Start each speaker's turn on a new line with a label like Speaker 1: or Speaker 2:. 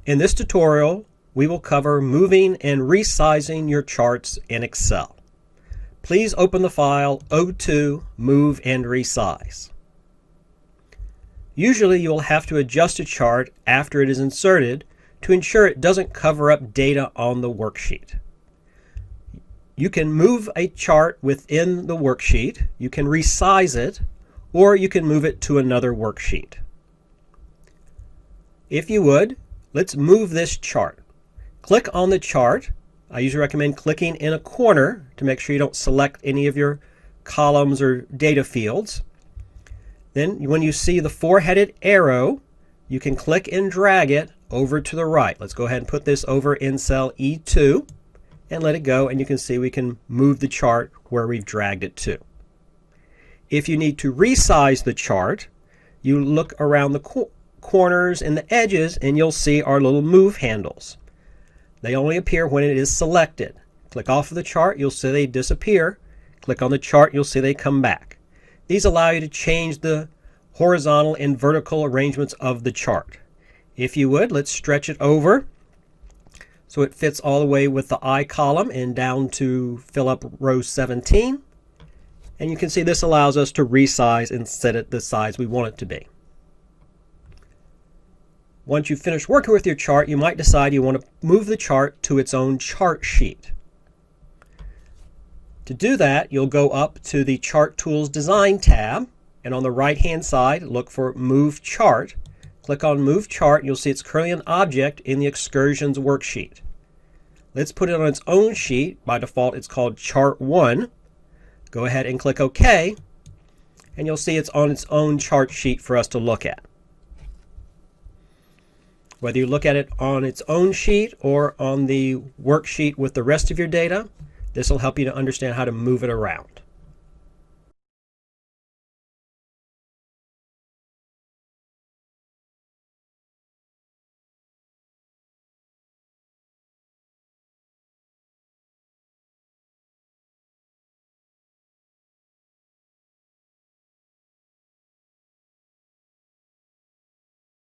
Speaker 1: In this tutorial, we will cover moving and resizing your charts in Excel. Please open the file O2 Move and Resize. Usually you'll have to adjust a chart after it is inserted to ensure it doesn't cover up data on the worksheet. You can move a chart within the worksheet, you can resize it, or you can move it to another worksheet. If you would, let's move this chart. Click on the chart. I usually recommend clicking in a corner to make sure you don't select any of your columns or data fields. Then when you see the four-headed arrow, you can click and drag it over to the right. Let's go ahead and put this over in cell E2 and let it go, and you can see we can move the chart where we've dragged it to. If you need to resize the chart, you look around the corners and the edges and you'll see our little move handles. They only appear when it is selected. Click off of the chart, you'll see they disappear. Click on the chart, you'll see they come back. These allow you to change the horizontal and vertical arrangements of the chart. If you would, let's stretch it over so it fits all the way with the I column and down to fill up row 17. And you can see this allows us to resize and set it the size we want it to be. Once you've finished working with your chart, you might decide you want to move the chart to its own chart sheet. To do that, you'll go up to the Chart Tools Design tab, and on the right-hand side, look for Move Chart. Click on Move Chart, and you'll see it's currently an object in the Excursions worksheet. Let's put it on its own sheet. By default, it's called Chart 1. Go ahead and click OK, and you'll see it's on its own chart sheet for us to look at. Whether you look at it on its own sheet or on the worksheet with the rest of your data, this will help you to understand how to move it around.